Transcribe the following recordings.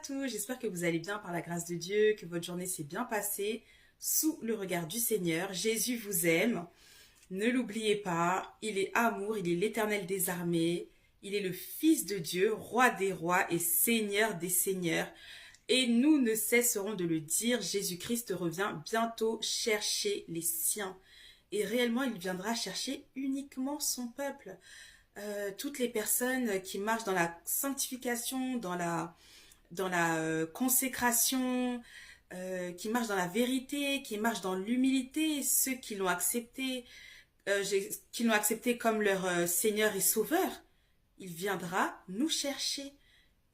tous, j'espère que vous allez bien par la grâce de Dieu, que votre journée s'est bien passée sous le regard du Seigneur. Jésus vous aime, ne l'oubliez pas, il est amour, il est l'Éternel des armées, il est le Fils de Dieu, Roi des rois et Seigneur des seigneurs. Et nous ne cesserons de le dire, Jésus-Christ revient bientôt chercher les siens. Et réellement, il viendra chercher uniquement son peuple. Toutes les personnes qui marchent dans la sanctification, dans la consécration, qui marchent dans la vérité, qui marchent dans l'humilité, ceux qui l'ont accepté comme leur Seigneur et Sauveur, il viendra nous chercher.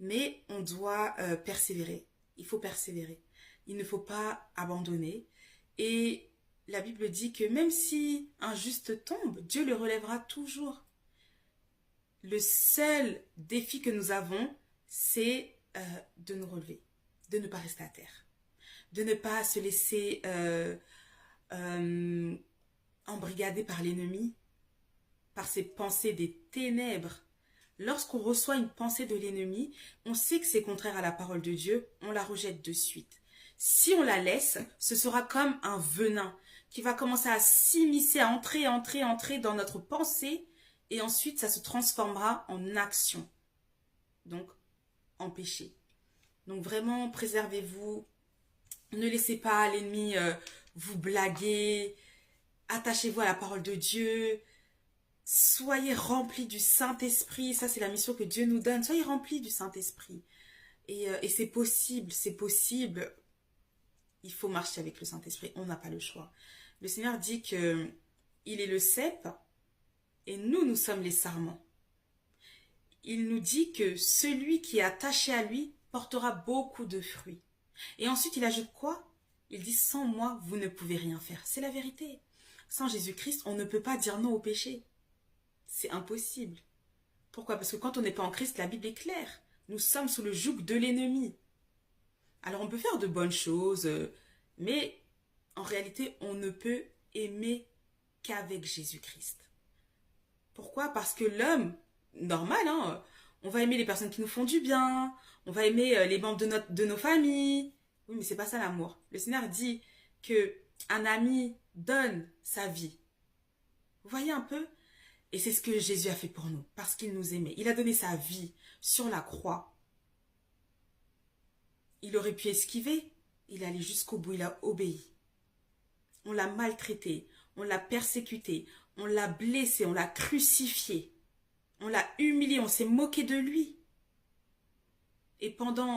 Mais on doit persévérer. Il faut persévérer. Il ne faut pas abandonner. Et la Bible dit que même si un juste tombe, Dieu le relèvera toujours. Le seul défi que nous avons, c'est de nous relever, de ne pas rester à terre, de ne pas se laisser embrigader par l'ennemi, par ses pensées des ténèbres. Lorsqu'on reçoit une pensée de l'ennemi, on sait que c'est contraire à la parole de Dieu, on la rejette de suite. Si on la laisse, ce sera comme un venin qui va commencer à s'immiscer, à entrer dans notre pensée, et ensuite ça se transformera en action, donc en péché. Donc vraiment, préservez-vous, ne laissez pas l'ennemi vous blaguer, attachez-vous à la parole de Dieu, soyez remplis du Saint-Esprit, ça c'est la mission que Dieu nous donne, soyez remplis du Saint-Esprit. Et c'est possible, il faut marcher avec le Saint-Esprit, on n'a pas le choix. Le Seigneur dit que il est le cep et nous sommes les sarments. Il nous dit que celui qui est attaché à lui portera beaucoup de fruits. Et ensuite il ajoute quoi? Il dit sans moi vous ne pouvez rien faire. C'est la vérité. Sans Jésus-Christ on ne peut pas dire non au péché. C'est impossible. Pourquoi? Parce que quand on n'est pas en Christ, la Bible est claire. Nous sommes sous le joug de l'ennemi. Alors on peut faire de bonnes choses, mais en réalité, on ne peut aimer qu'avec Jésus-Christ. Pourquoi? Parce que l'homme, normal, hein, on va aimer les personnes qui nous font du bien, on va aimer les membres de nos familles. Oui, mais c'est pas ça l'amour. Le Seigneur dit que un ami donne sa vie. Vous voyez un peu? Et c'est ce que Jésus a fait pour nous, parce qu'il nous aimait. Il a donné sa vie sur la croix. Il aurait pu esquiver. Il est allé jusqu'au bout, il a obéi. On l'a maltraité, on l'a persécuté, on l'a blessé, on l'a crucifié. On l'a humilié, on s'est moqué de lui. Et pendant